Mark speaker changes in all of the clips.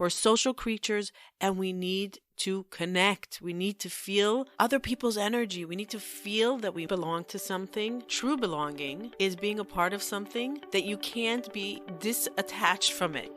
Speaker 1: We're social creatures and we need to connect. We need to feel other people's energy. We need to feel that we belong to something. True belonging is being a part of something that you can't be disattached from it.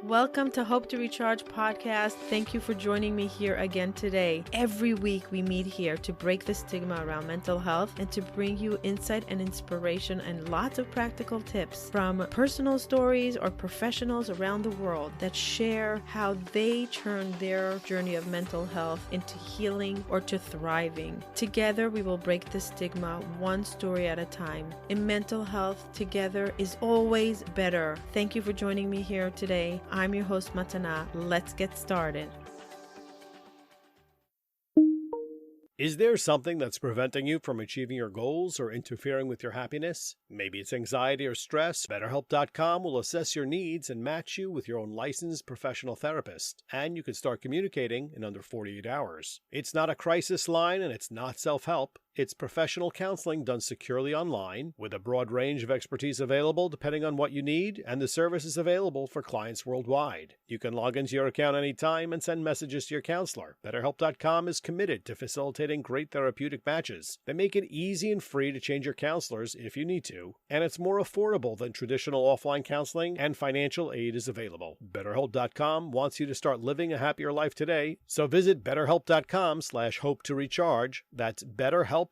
Speaker 1: Welcome to Hope to Recharge podcast. Thank you for joining me here again today. Every week we meet here to break the stigma around mental health and to bring you insight and inspiration and lots of practical tips from personal stories or professionals around the world that share how they turn their journey of mental health into healing or to thriving. Together we will break the stigma one story at a time. In mental health, together is always better. Thank you for joining me here today. I'm your host, Matana. Let's get started.
Speaker 2: Is there something that's preventing you from achieving your goals or interfering with your happiness? Maybe it's anxiety or stress. BetterHelp.com will assess your needs and match you with your own licensed professional therapist. And you can start communicating in under 48 hours. It's not a crisis line and it's not self-help. It's professional counseling done securely online with a broad range of expertise available depending on what you need, and the service is available for clients worldwide. You can log into your account anytime and send messages to your counselor. BetterHelp.com is committed to facilitating great therapeutic matches. They make it easy and free to change your counselors if you need to, and it's more affordable than traditional offline counseling, and financial aid is available. BetterHelp.com wants you to start living a happier life today, so visit BetterHelp.com/hope to recharge. That's BetterHelp.com/hope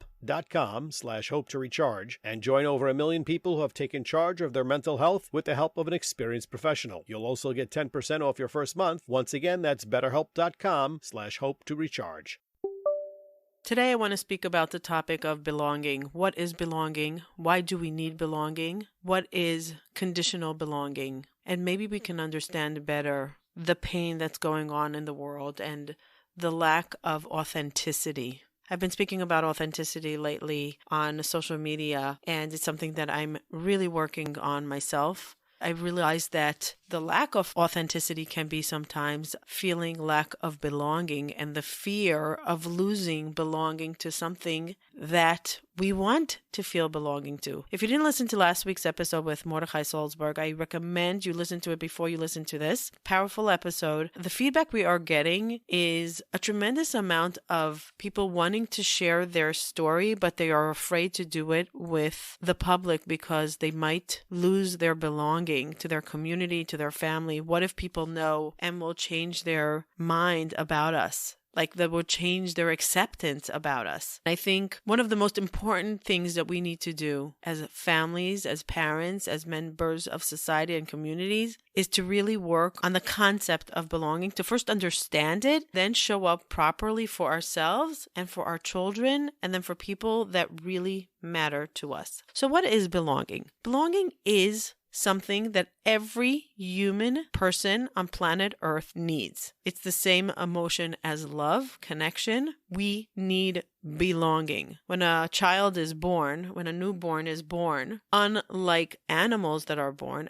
Speaker 2: to recharge and join over 1 million people who have taken charge of their mental health with the help of an experienced professional. You'll also get 10% off your first month. Once again, that's BetterHelp.com/hope to recharge.
Speaker 1: Today I want to speak about the topic of belonging. What is belonging? Why do we need belonging? What is conditional belonging? And maybe we can understand better the pain that's going on in the world and the lack of authenticity. I've been speaking about authenticity lately on social media, and it's something that I'm really working on myself. I realized that the lack of authenticity can be sometimes feeling lack of belonging and the fear of losing belonging to something that we want to feel belonging to. If you didn't listen to last week's episode with Mordechai Salzberg, I recommend you listen to it before you listen to this. Powerful episode. The feedback we are getting is a tremendous amount of people wanting to share their story, but they are afraid to do it with the public because they might lose their belonging to their community, to their family. What if people know and will change their mind about us? Like that will change their acceptance about us. I think one of the most important things that we need to do as families, as parents, as members of society and communities is to really work on the concept of belonging, to first understand it, then show up properly for ourselves and for our children, and then for people that really matter to us. So what is belonging? Belonging is something that every human person on planet Earth needs. It's the same emotion as love, connection. We need belonging. When a child is born, when a newborn is born, unlike animals that are born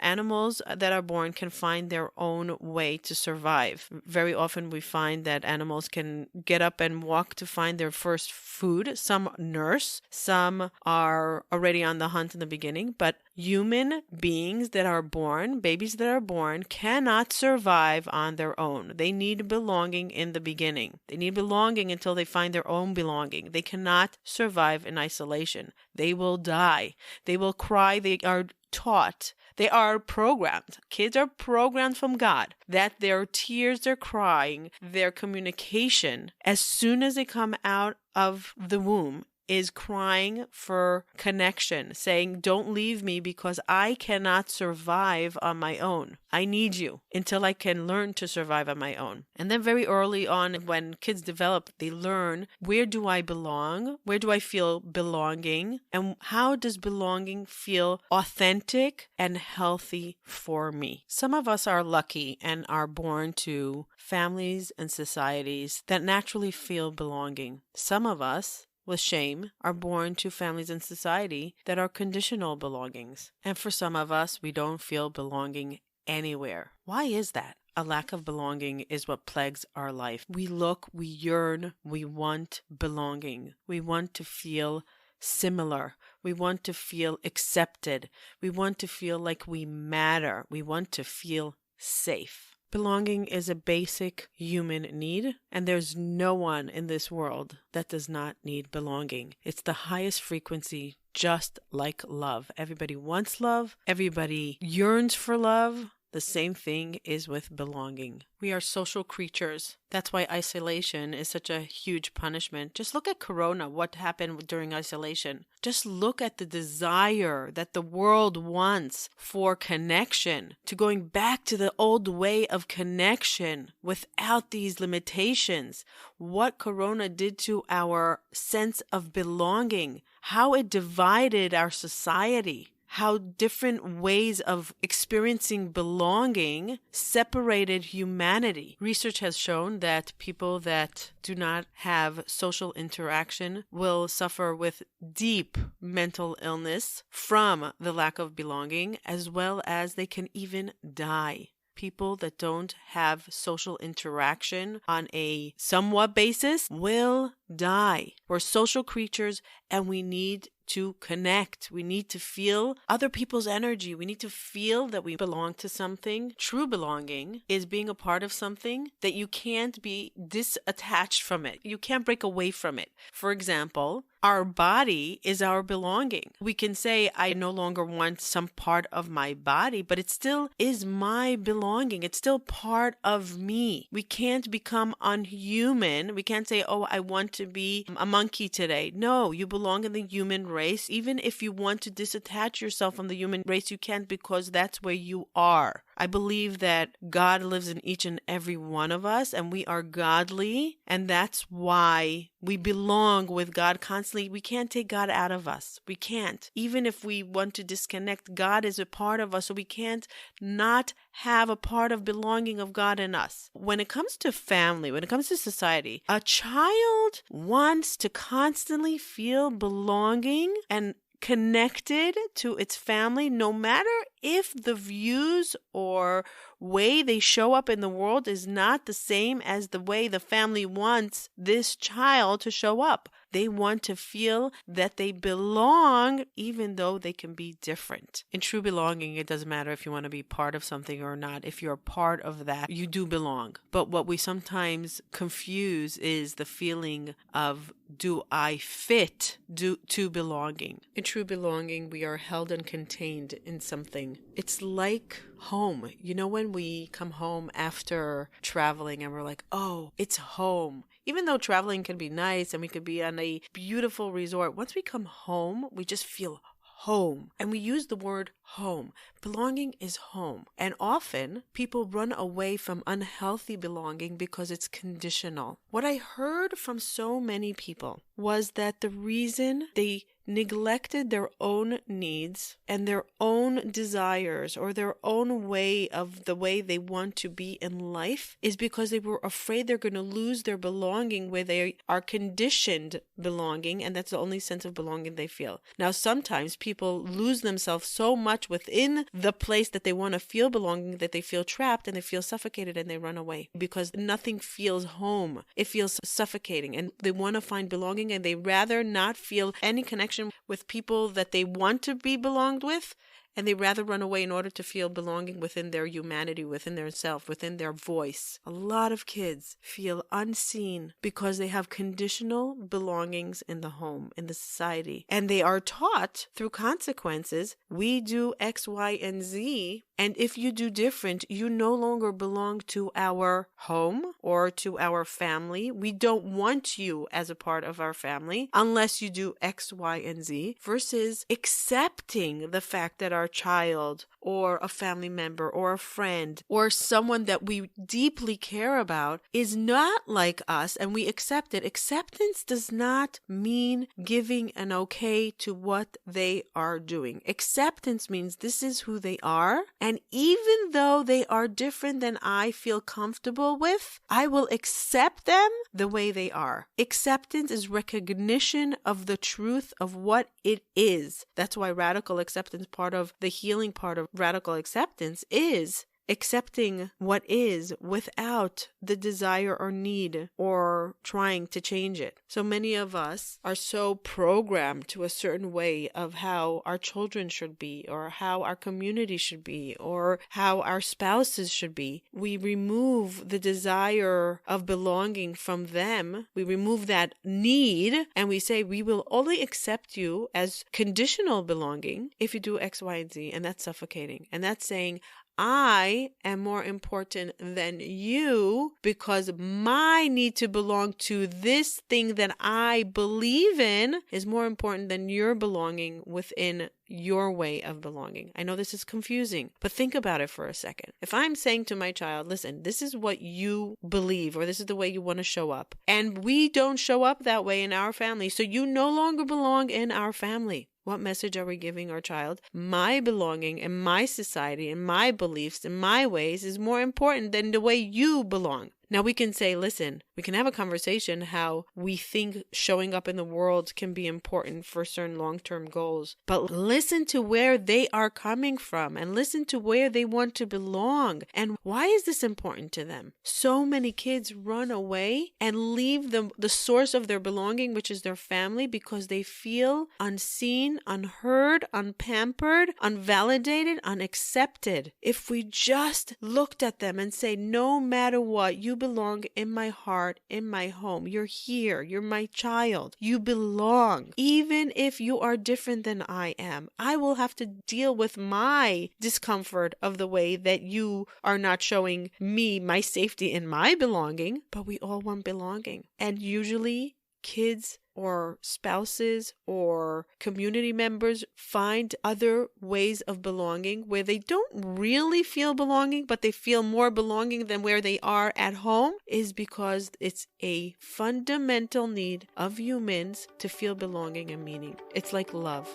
Speaker 1: can find their own way to survive. Very often we find that animals can get up and walk to find their first food. Some nurse, some are already on the hunt in the beginning, but human beings that are born, babies that are born, cannot survive on their own. They need belonging in the beginning. They need belonging until they find their own belonging. They cannot survive in isolation. They will die. They will cry. They are taught. They are programmed. Kids are programmed from God that their tears, their crying, their communication, as soon as they come out of the womb, is crying for connection, saying, don't leave me because I cannot survive on my own. I need you until I can learn to survive on my own. And then very early on, when kids develop, they learn, where do I belong? Where do I feel belonging? And how does belonging feel authentic and healthy for me? Some of us are lucky and are born to families and societies that naturally feel belonging. Some of us, with shame, are born to families and society that are conditional belongings. And for some of us, we don't feel belonging anywhere. Why is that? A lack of belonging is what plagues our life. We look, we yearn, we want belonging. We want to feel similar. We want to feel accepted. We want to feel like we matter. We want to feel safe. Belonging is a basic human need, and there's no one in this world that does not need belonging. It's the highest frequency, just like love. Everybody wants love. Everybody yearns for love. The same thing is with belonging. We are social creatures. That's why isolation is such a huge punishment. Just look at Corona, what happened during isolation. Just look at the desire that the world wants for connection, to going back to the old way of connection without these limitations. What Corona did to our sense of belonging, how it divided our society. How different ways of experiencing belonging separated humanity. Research has shown that people that do not have social interaction will suffer with deep mental illness from the lack of belonging, as well as they can even die. People that don't have social interaction on a somewhat basis will die. We're social creatures and we need to connect. We need to feel other people's energy. We need to feel that we belong to something. True belonging is being a part of something that you can't be disattached from it. You can't break away from it. For example, our body is our belonging. We can say, I no longer want some part of my body, but it still is my belonging. It's still part of me. We can't become unhuman. We can't say, oh, I want to be a monkey today. No, you belong in the human race. Even if you want to disattach yourself from the human race, you can't, because that's where you are. I believe that God lives in each and every one of us, and we are godly, and that's why we belong with God constantly. We can't take God out of us. We can't. Even if we want to disconnect, God is a part of us, so we can't not have a part of belonging of God in us. When it comes to family, when it comes to society, a child wants to constantly feel belonging and connected to its family, no matter if the views or way they show up in the world is not the same as the way the family wants this child to show up. They want to feel that they belong, even though they can be different. In true belonging, it doesn't matter if you want to be part of something or not. If you're a part of that, you do belong. But what we sometimes confuse is the feeling of, do I fit to belonging? In true belonging, we are held and contained in something. It's like home. You know, when we come home after traveling and we're like, oh, it's home. Even though traveling can be nice and we could be on a beautiful resort, once we come home, we just feel home. And we use the word home. Belonging is home. And often people run away from unhealthy belonging because it's conditional. What I heard from so many people was that the reason they neglected their own needs and their own desires or their own way of the way they want to be in life is because they were afraid they're going to lose their belonging where they are conditioned belonging, and that's the only sense of belonging they feel. Now, sometimes people lose themselves so much within the place that they want to feel belonging that they feel trapped and they feel suffocated and they run away because nothing feels home. It feels suffocating and they want to find belonging and they rather not feel any connection with people that they want to be belonged with, and they rather run away in order to feel belonging within their humanity, within their self, within their voice. A lot of kids feel unseen because they have conditional belongings in the home, in the society. And they are taught through consequences, we do X, Y, and Z, and if you do different, you no longer belong to our home or to our family. We don't want you as a part of our family unless you do X, Y, and Z, versus accepting the fact that our child or a family member or a friend or someone that we deeply care about is not like us and we accept it. Acceptance does not mean giving an okay to what they are doing. Acceptance means this is who they are, and even though they are different than I feel comfortable with, I will accept them the way they are. Acceptance is recognition of the truth of what it is. That's why radical acceptance, part of the healing part of radical acceptance, is accepting what is without the desire or need or trying to change it. So many of us are so programmed to a certain way of how our children should be, or how our community should be, or how our spouses should be. We remove the desire of belonging from them. We remove that need, and we say we will only accept you as conditional belonging if you do X, Y, and Z. And that's suffocating. And that's saying, I am more important than you because my need to belong to this thing that I believe in is more important than your belonging within your way of belonging. I know this is confusing, but think about it for a second. If I'm saying to my child, listen, this is what you believe, or this is the way you want to show up, and we don't show up that way in our family, so you no longer belong in our family. What message are we giving our child? My belonging in my society and my beliefs and my ways is more important than the way you belong. Now we can say, listen, we can have a conversation how we think showing up in the world can be important for certain long-term goals, but listen to where they are coming from and listen to where they want to belong. And why is this important to them? So many kids run away and leave the source of their belonging, which is their family, because they feel unseen, unheard, unpampered, unvalidated, unaccepted. If we just looked at them and say, no matter what, you belong in my heart, in my home. You're here. You're my child. You belong. Even if you are different than I am, I will have to deal with my discomfort of the way that you are not showing me my safety in my belonging, but we all want belonging. And usually kids or spouses or community members find other ways of belonging where they don't really feel belonging, but they feel more belonging than where they are at home, is because it's a fundamental need of humans to feel belonging and meaning. It's like love.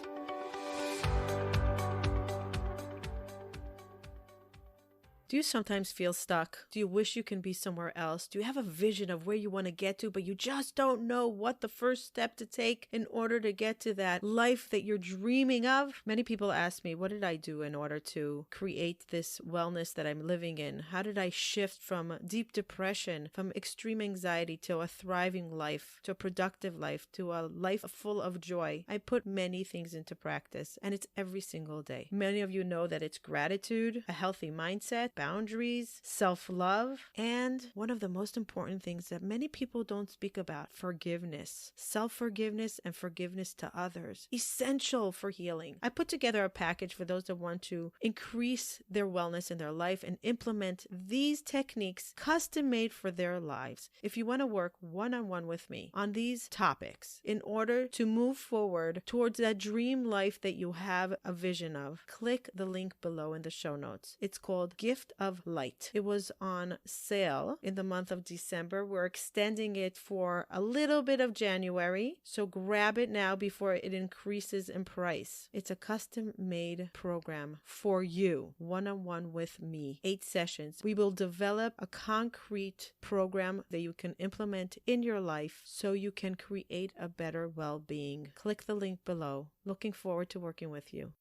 Speaker 1: Do you sometimes feel stuck? Do you wish you can be somewhere else? Do you have a vision of where you want to get to, but you just don't know what the first step to take in order to get to that life that you're dreaming of? Many people ask me, what did I do in order to create this wellness that I'm living in? How did I shift from deep depression, from extreme anxiety to a thriving life, to a productive life, to a life full of joy? I put many things into practice, and it's every single day. Many of you know that it's gratitude, a healthy mindset, boundaries, self-love, and one of the most important things that many people don't speak about, forgiveness. Self-forgiveness and forgiveness to others. Essential for healing. I put together a package for those that want to increase their wellness in their life and implement these techniques custom-made for their lives. If you want to work one-on-one with me on these topics in order to move forward towards that dream life that you have a vision of, click the link below in the show notes. It's called Gift of Light. It was on sale in the month of December. We're extending it for a little bit of January, so grab it now before it increases in price. It's a custom-made program for you, one-on-one with me, 8 sessions. We will develop a concrete program that you can implement in your life so you can create a better well-being. Click the link below. Looking forward to working with you.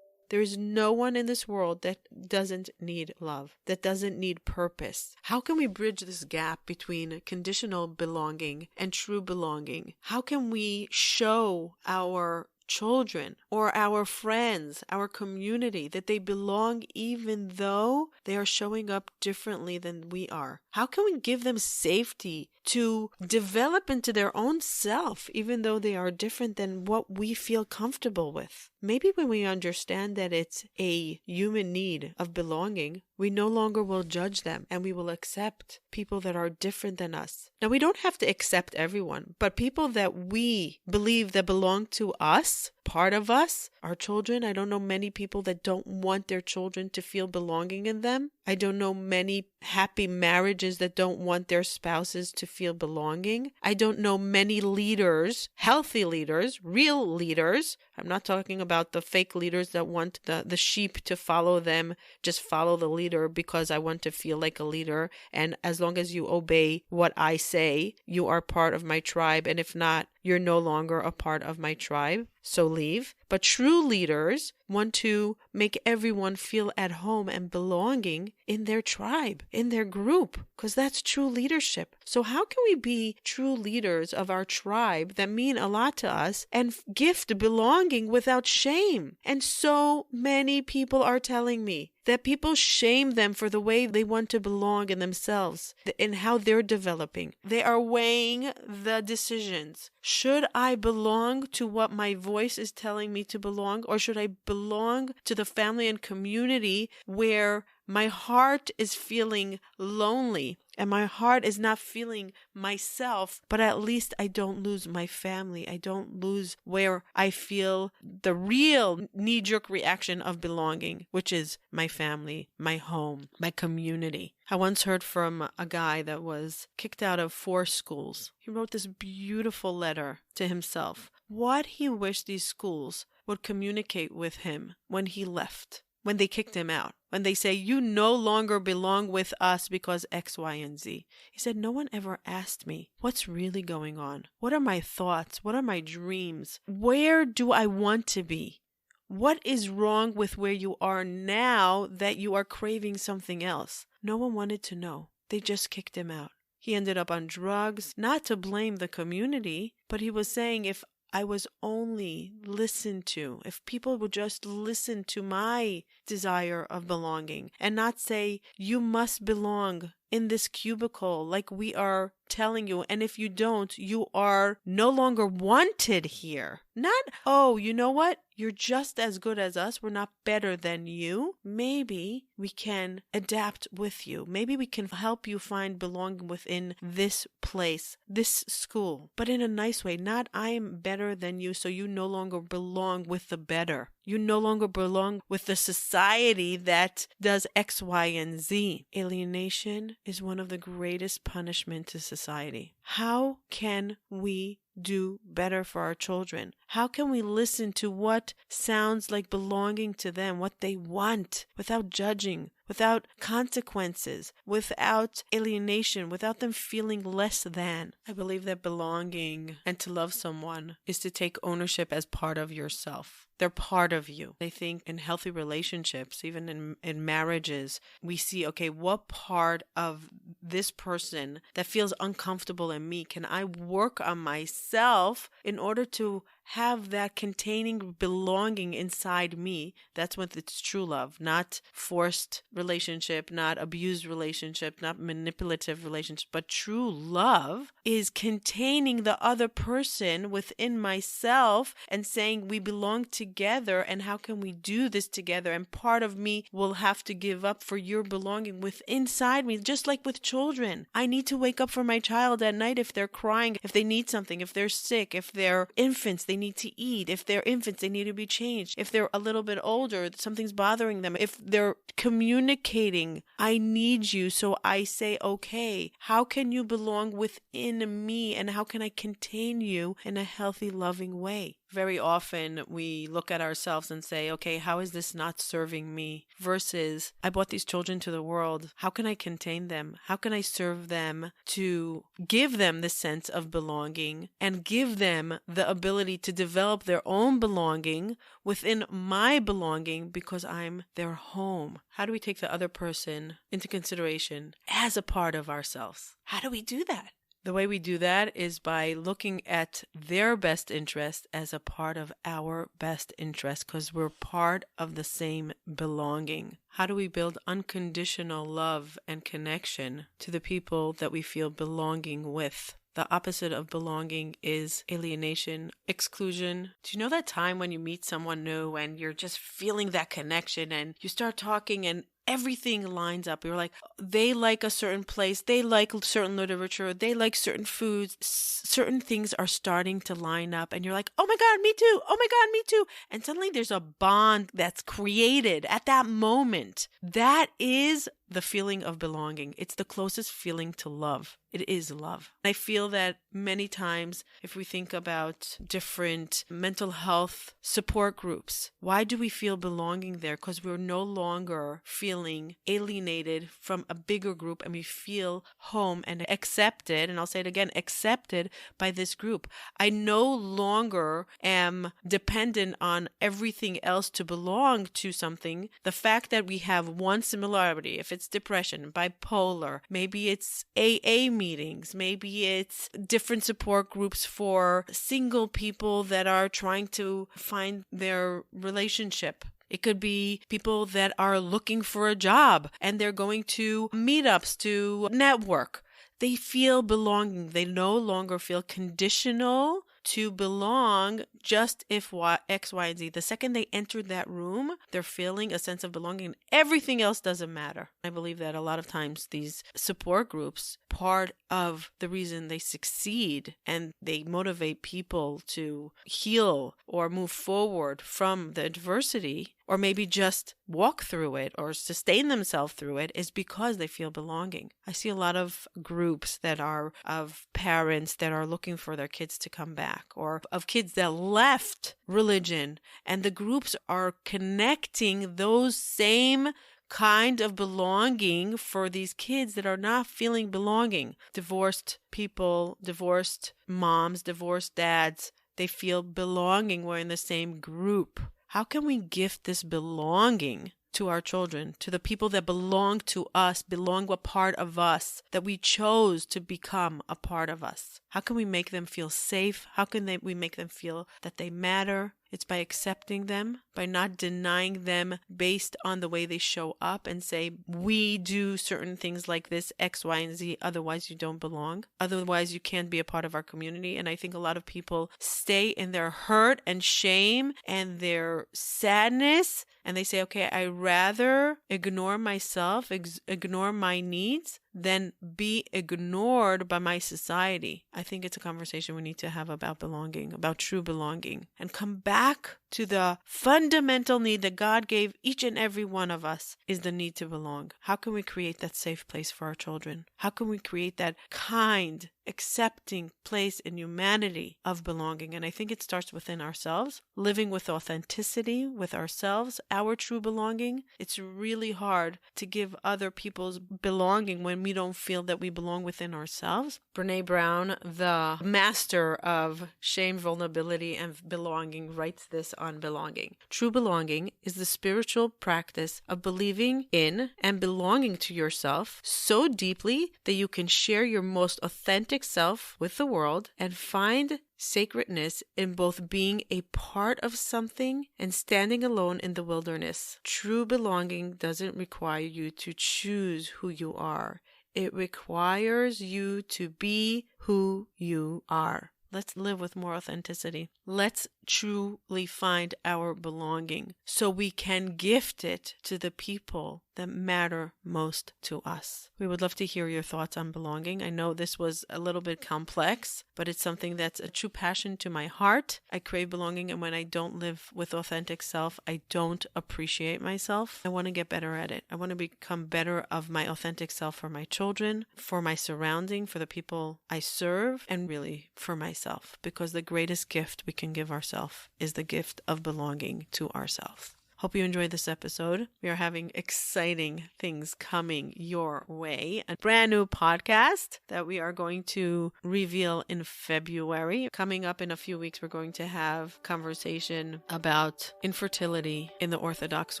Speaker 1: There is no one in this world that doesn't need love, that doesn't need purpose. How can we bridge this gap between conditional belonging and true belonging? How can we show our children or our friends, our community, that they belong even though they are showing up differently than we are? How can we give them safety to develop into their own self even though they are different than what we feel comfortable with? Maybe when we understand that it's a human need of belonging, we no longer will judge them and we will accept people that are different than us. Now, we don't have to accept everyone, but people that we believe that belong to us, part of us, our children. I don't know many people that don't want their children to feel belonging in them. I don't know many happy marriages that don't want their spouses to feel belonging. I don't know many leaders, healthy leaders, real leaders. I'm not talking about the fake leaders that want the sheep to follow them. Just follow the leader because I want to feel like a leader. And as long as you obey what I say, you are part of my tribe. And if not, you're no longer a part of my tribe. So leave. But true leaders want to make everyone feel at home and belonging in their tribe, in their group, because that's true leadership. So how can we be true leaders of our tribe that mean a lot to us and gift belonging without shame? And so many people are telling me that people shame them for the way they want to belong in themselves and how they're developing. They are weighing the decisions. Should I belong to what my voice is telling me to belong, or should I belong to the family and community where my heart is feeling lonely and my heart is not feeling myself, but at least I don't lose my family. I don't lose where I feel the real knee-jerk reaction of belonging, which is my family, my home, my community. I once heard from a guy that was kicked out of 4 schools. He wrote this beautiful letter to himself. What he wished these schools would communicate with him when he left, when they kicked him out, when they say, you no longer belong with us because X, Y, and Z. He said, no one ever asked me what's really going on. What are my thoughts? What are my dreams? Where do I want to be? What is wrong with where you are now that you are craving something else? No one wanted to know. They just kicked him out. He ended up on drugs, not to blame the community, but he was saying, if I was only listened to, if people would just listen to my desire of belonging and not say, you must belong in this cubicle like we are telling you, and if you don't, you are no longer wanted here. Not, oh, you know what? You're just as good as us. We're not better than you. Maybe we can adapt with you. Maybe we can help you find belonging within this place, this school, but in a nice way. Not I'm better than you, so you no longer belong with the better. You no longer belong with the society that does X, Y, and Z. Alienation is one of the greatest punishments to society. How can we do better for our children? How can we listen to what sounds like belonging to them, what they want, without judging, without consequences, without alienation, without them feeling less than? I believe that belonging and to love someone is to take ownership as part of yourself. They're part of you. I think in healthy relationships, even in marriages, we see, okay, what part of this person that feels uncomfortable in me can I work on myself in order to have that containing belonging inside me? That's when it's true love, not forced relationship, not abused relationship, not manipulative relationship, but true love is containing the other person within myself and saying we belong together, and how can we do this together? And part of me will have to give up for your belonging with inside me, just like with children. I need to wake up for my child at night if they're crying, if they need something, if they're sick, if they're infants, they need to eat. If they're infants, they need to be changed. If they're a little bit older, something's bothering them. If they're communicating, I need you. So I say, okay, how can you belong within me, and how can I contain you in a healthy, loving way? Very often we look at ourselves and say, okay, how is this not serving me? Versus, I brought these children to the world. How can I contain them? How can I serve them to give them the sense of belonging and give them the ability to develop their own belonging within my belonging because I'm their home? How do we take the other person into consideration as a part of ourselves? How do we do that? The way we do that is by looking at their best interest as a part of our best interest, because we're part of the same belonging. How do we build unconditional love and connection to the people that we feel belonging with? The opposite of belonging is alienation, exclusion. Do you know that time when you meet someone new and you're just feeling that connection and you start talking and everything lines up? You're like, they like a certain place, they like certain literature, they like certain foods, certain things are starting to line up, and you're like, oh my God, me too, oh my God, me too. And suddenly there's a bond that's created at that moment. That is the feeling of belonging. It's the closest feeling to love. It is love. I feel that many times if we think about different mental health support groups, why do we feel belonging there? Because we're no longer feeling feeling alienated from a bigger group and we feel home and accepted, and I'll say it again, accepted by this group. I no longer am dependent on everything else to belong to something. The fact that we have one similarity, if it's depression, bipolar, maybe it's AA meetings, maybe it's different support groups for single people that are trying to find their relationship. It could be people that are looking for a job and they're going to meetups to network. They feel belonging. They no longer feel conditional to belong just if X, Y, and Z. The second they enter that room, they're feeling a sense of belonging. Everything else doesn't matter. I believe that a lot of times these support groups, part of the reason they succeed and they motivate people to heal or move forward from the adversity, or maybe just walk through it or sustain themselves through it, is because they feel belonging. I see a lot of groups that are of parents that are looking for their kids to come back, or of kids that left religion, and the groups are connecting those same kind of belonging for these kids that are not feeling belonging. Divorced people, divorced moms, divorced dads, they feel belonging. We're in the same group. How can we gift this belonging to our children, to the people that belong to us, belong a part of us, that we chose to become a part of us? How can we make them feel safe? How can we make them feel that they matter? It's by accepting them, by not denying them based on the way they show up and say, we do certain things like this, X, Y, and Z, otherwise you don't belong. Otherwise you can't be a part of our community. And I think a lot of people stay in their hurt and shame and their sadness, and they say, okay, I rather ignore myself, ignore my needs, than be ignored by my society. I think it's a conversation we need to have about belonging, about true belonging, and come back to the fundamental need that God gave each and every one of us, is the need to belong. How can we create that safe place for our children? How can we create that kind, accepting place in humanity of belonging? And I think it starts within ourselves, living with authenticity with ourselves, our true belonging. It's really hard to give other people's belonging when we don't feel that we belong within ourselves. Brene Brown, the master of shame, vulnerability, and belonging, writes this on belonging. True belonging is the spiritual practice of believing in and belonging to yourself so deeply that you can share your most authentic self with the world and find sacredness in both being a part of something and standing alone in the wilderness. True belonging doesn't require you to choose who you are. It requires you to be who you are. Let's live with more authenticity. Let's truly find our belonging so we can gift it to the people that matter most to us. We would love to hear your thoughts on belonging. I know this was a little bit complex, but it's something that's a true passion to my heart. I crave belonging, and when I don't live with authentic self, I don't appreciate myself. I want to get better at it. I want to become better of my authentic self for my children, for my surrounding, for the people I serve, and really for myself, because the greatest gift we can give ourselves is the gift of belonging to ourselves. Hope you enjoyed this episode. We are having exciting things coming your way. A brand new podcast that we are going to reveal in February. Coming up in a few weeks, we're going to have conversation about infertility in the Orthodox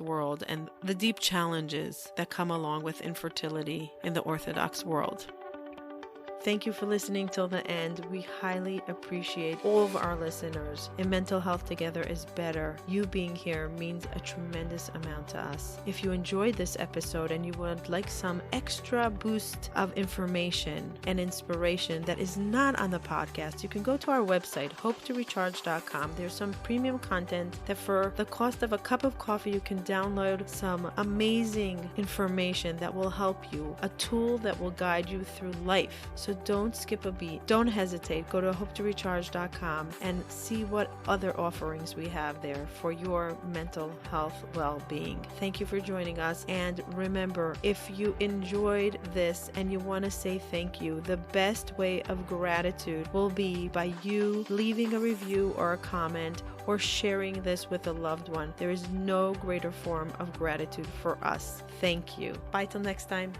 Speaker 1: world and the deep challenges that come along with infertility in the Orthodox world. Thank you for listening till the end. We highly appreciate all of our listeners. In Mental Health Together is Better, you being here means a tremendous amount to us. If you enjoyed this episode and you would like some extra boost of information and inspiration that is not on the podcast, you can go to our website, hopetorecharge.com. There's some premium content that for the cost of a cup of coffee, you can download some amazing information that will help you, a tool that will guide you through life. So don't skip a beat. Don't hesitate. Go to hopetorecharge.com and see what other offerings we have there for your mental health well-being. Thank you for joining us. And remember, if you enjoyed this and you want to say thank you, the best way of gratitude will be by you leaving a review or a comment or sharing this with a loved one. There is no greater form of gratitude for us. Thank you. Bye till next time.